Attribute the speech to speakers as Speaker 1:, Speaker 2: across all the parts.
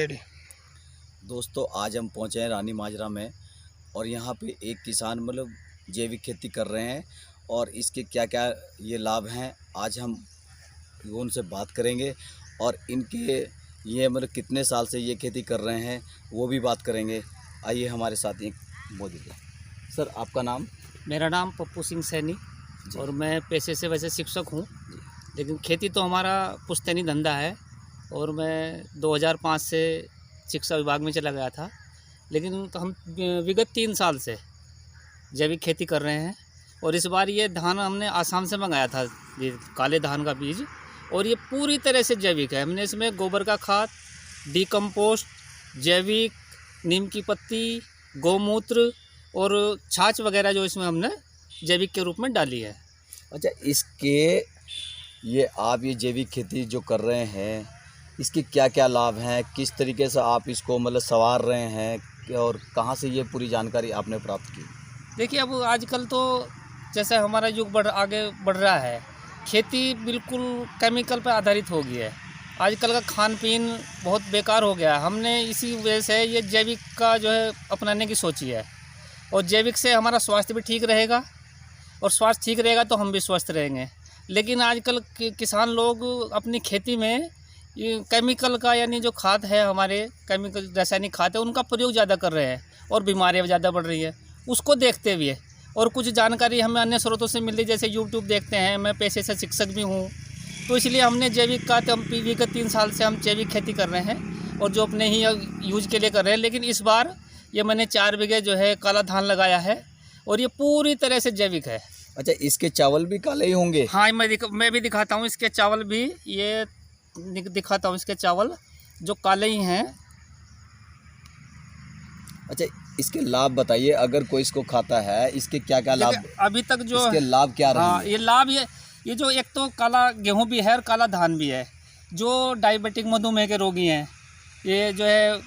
Speaker 1: Ready.
Speaker 2: दोस्तों आज हम पहुंचे हैं रानी माजरा में और यहाँ पे एक किसान जैविक खेती कर रहे हैं और इसके क्या क्या ये लाभ हैं आज हम उनसे बात करेंगे और इनके ये कितने साल से ये खेती कर रहे हैं वो भी बात करेंगे। आइए हमारे साथ एक मौजूद है। सर आपका नाम?
Speaker 3: मेरा नाम पप्पू सिंह सैनी और मैं पेशे से वैसे शिक्षक हूँ, लेकिन खेती तो हमारा पुश्तैनी धंधा है और मैं 2005 से शिक्षा विभाग में चला गया था, लेकिन हम विगत 3 साल से जैविक खेती कर रहे हैं। और इस बार ये धान हमने आसाम से मंगाया था, ये काले धान का बीज, और ये पूरी तरह से जैविक है। हमने इसमें गोबर का खाद, डीकम्पोस्ट, जैविक, नीम की पत्ती, गौमूत्र और छाछ वगैरह जो इसमें हमने जैविक के रूप में डाली है।
Speaker 2: अच्छा, इसके आप ये जैविक खेती जो कर रहे हैं इसके क्या क्या लाभ हैं, किस तरीके से आप इसको संवार रहे हैं और कहाँ से ये पूरी जानकारी आपने प्राप्त की?
Speaker 3: देखिए, अब आजकल तो जैसे हमारा युग आगे बढ़ रहा है, खेती बिल्कुल केमिकल पर आधारित हो गई है। आजकल का खान पीन बहुत बेकार हो गया है। हमने इसी वजह से ये जैविक का जो है अपनाने की सोची है, और जैविक से हमारा स्वास्थ्य भी ठीक रहेगा, और स्वास्थ्य ठीक रहेगा तो हम भी स्वस्थ रहेंगे। लेकिन आजकल किसान लोग अपनी खेती में ये केमिकल का, यानी जो खाद है हमारे केमिकल रासायनिक खाद है, उनका प्रयोग ज़्यादा कर रहे हैं और बीमारियाँ ज़्यादा बढ़ रही है। उसको देखते हुए और कुछ जानकारी हमें अन्य स्रोतों से मिल रही, जैसे यूट्यूब देखते हैं, मैं पेशे से शिक्षक भी हूँ, तो इसलिए हमने जैविक का, तो हम विगत 3 साल से हम जैविक खेती कर रहे हैं और जो अपने ही यूज के लिए कर रहे हैं। लेकिन इस बार ये मैंने 4 बीघे जो है काला धान लगाया है और ये पूरी तरह से जैविक है।
Speaker 2: अच्छा, इसके चावल भी काले ही होंगे?
Speaker 3: हाँ, मैं भी दिखाता हूँ इसके चावल भी, ये दिखाता हूँ इसके चावल जो काले ही हैं।
Speaker 2: अच्छा, इसके लाभ बताइए, अगर कोई इसको खाता है इसके क्या क्या लाभ
Speaker 3: अभी तक जो
Speaker 2: इसके लाभ क्या रहे?
Speaker 3: हाँ, ये लाभ ये जो एक तो काला गेहूं भी है और काला धान भी है। जो डायबिटिक मधुमेह के रोगी हैं, ये जो है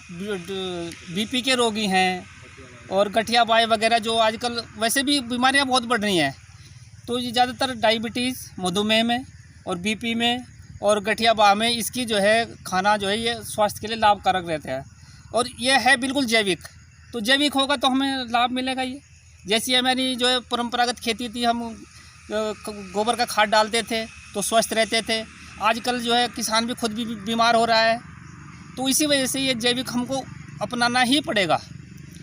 Speaker 3: बीपी के रोगी हैं और गठिया बाई वगैरह, जो आजकल वैसे भी बीमारियां बहुत बढ़ रही हैं, तो ये ज़्यादातर डायबिटीज़, मधुमेह में और बीपी में और गठिया बाह में इसकी जो है खाना जो है ये स्वास्थ्य के लिए लाभकारक रहता है। और ये है बिल्कुल जैविक, तो जैविक होगा तो हमें लाभ मिलेगा। ये जैसी हमारी जो है परंपरागत खेती थी, हम गोबर का खाद डालते थे तो स्वस्थ रहते थे। आजकल जो है किसान भी खुद भी बीमार हो रहा है, तो इसी वजह से ये जैविक हमको अपनाना ही पड़ेगा।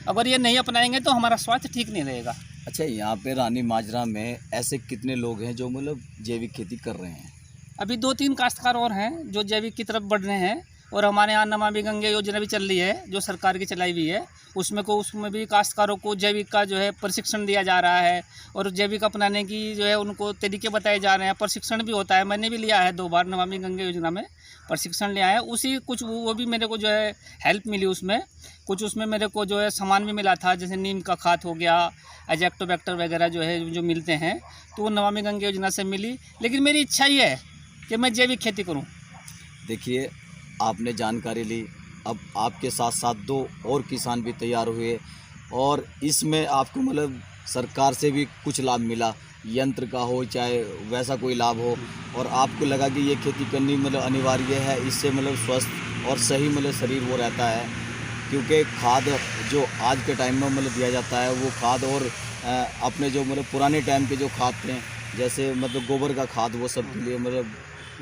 Speaker 3: अगर ये नहीं अपनाएंगे तो हमारा स्वास्थ्य ठीक नहीं रहेगा।
Speaker 2: अच्छा, यहाँ पे रानी माजरा में ऐसे कितने लोग हैं जो जैविक खेती कर रहे हैं?
Speaker 3: अभी 2-3 काश्तकार और हैं जो जैविक की तरफ बढ़ रहे हैं, और हमारे यहाँ नमामि गंगे योजना भी चल रही है जो सरकार की चलाई हुई है। उसमें भी काश्तकारों को जैविक का जो है प्रशिक्षण दिया जा रहा है और जैविक अपनाने की जो है उनको तरीके बताए जा रहे हैं। प्रशिक्षण भी होता है, मैंने भी लिया है 2 बार नमामि गंगे योजना में प्रशिक्षण लिया है। उसी कुछ वो भी मेरे को जो है हेल्प मिली, उसमें कुछ उसमें मेरे को जो है सामान भी मिला था, जैसे नीम का खाद हो गया, एजेक्टोबैक्टर वगैरह जो है जो मिलते हैं, तो वो नमामि गंगे योजना से मिली। लेकिन मेरी इच्छा ही है कि मैं जैविक खेती करूं।
Speaker 2: देखिए, आपने जानकारी ली, अब आपके साथ साथ 2 और किसान भी तैयार हुए और इसमें आपको सरकार से भी कुछ लाभ मिला, यंत्र का हो चाहे वैसा कोई लाभ हो, और आपको लगा कि ये खेती करनी अनिवार्य है। इससे स्वस्थ और सही शरीर वो रहता है, क्योंकि खाद जो आज के टाइम में दिया जाता है वो खाद और अपने जो पुराने टाइम के जो खाद थे, जैसे गोबर का खाद, वो सब के लिए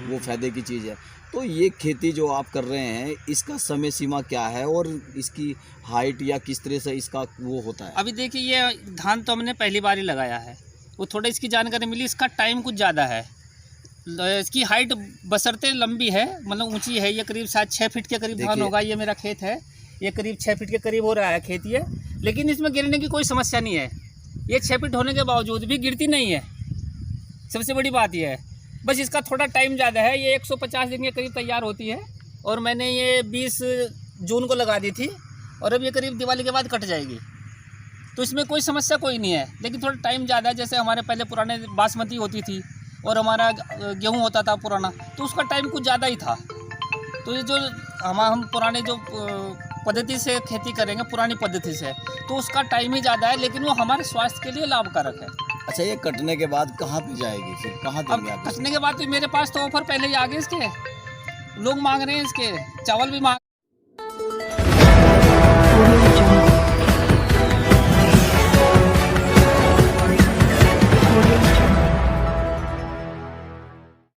Speaker 2: वो फ़ायदे की चीज़ है। तो ये खेती जो आप कर रहे हैं इसका समय सीमा क्या है और इसकी हाइट या किस तरह से इसका वो होता है?
Speaker 3: अभी देखिए, ये धान तो हमने पहली बार ही लगाया है, वो थोड़ा इसकी जानकारी मिली, इसका टाइम कुछ ज़्यादा है। इसकी हाइट बशर्ते लंबी है, ऊंची है। ये करीब 6 फीट के करीब धान होगा। ये मेरा खेत है, ये करीब 6 फीट के करीब हो रहा है खेत ये, लेकिन इसमें गिरने की कोई समस्या नहीं है। ये 6 फीट होने के बावजूद भी गिरती नहीं है, सबसे बड़ी बात यह है। बस इसका थोड़ा टाइम ज़्यादा है, ये 150 दिन के करीब तैयार होती है, और मैंने ये 20 जून को लगा दी थी और अब ये करीब दिवाली के बाद कट जाएगी। तो इसमें कोई समस्या कोई नहीं है, लेकिन थोड़ा टाइम ज़्यादा है। जैसे हमारे पहले पुराने बासमती होती थी और हमारा गेहूँ होता था पुराना, तो उसका टाइम कुछ ज़्यादा ही था। तो ये जो हम पुराने जो पद्धति से खेती करेंगे, पुरानी पद्धति से, तो उसका टाइम ही ज़्यादा है, लेकिन वो हमारे स्वास्थ्य के लिए लाभकारक है।
Speaker 2: अच्छा, ये कटने के बाद कहाँ पे जाएगी, फिर कहाँ देंगे आप?
Speaker 3: कटने के बाद तो मेरे पास तो ऑफर पहले ही आ गए, इसके लोग मांग रहे हैं, इसके चावल भी मांग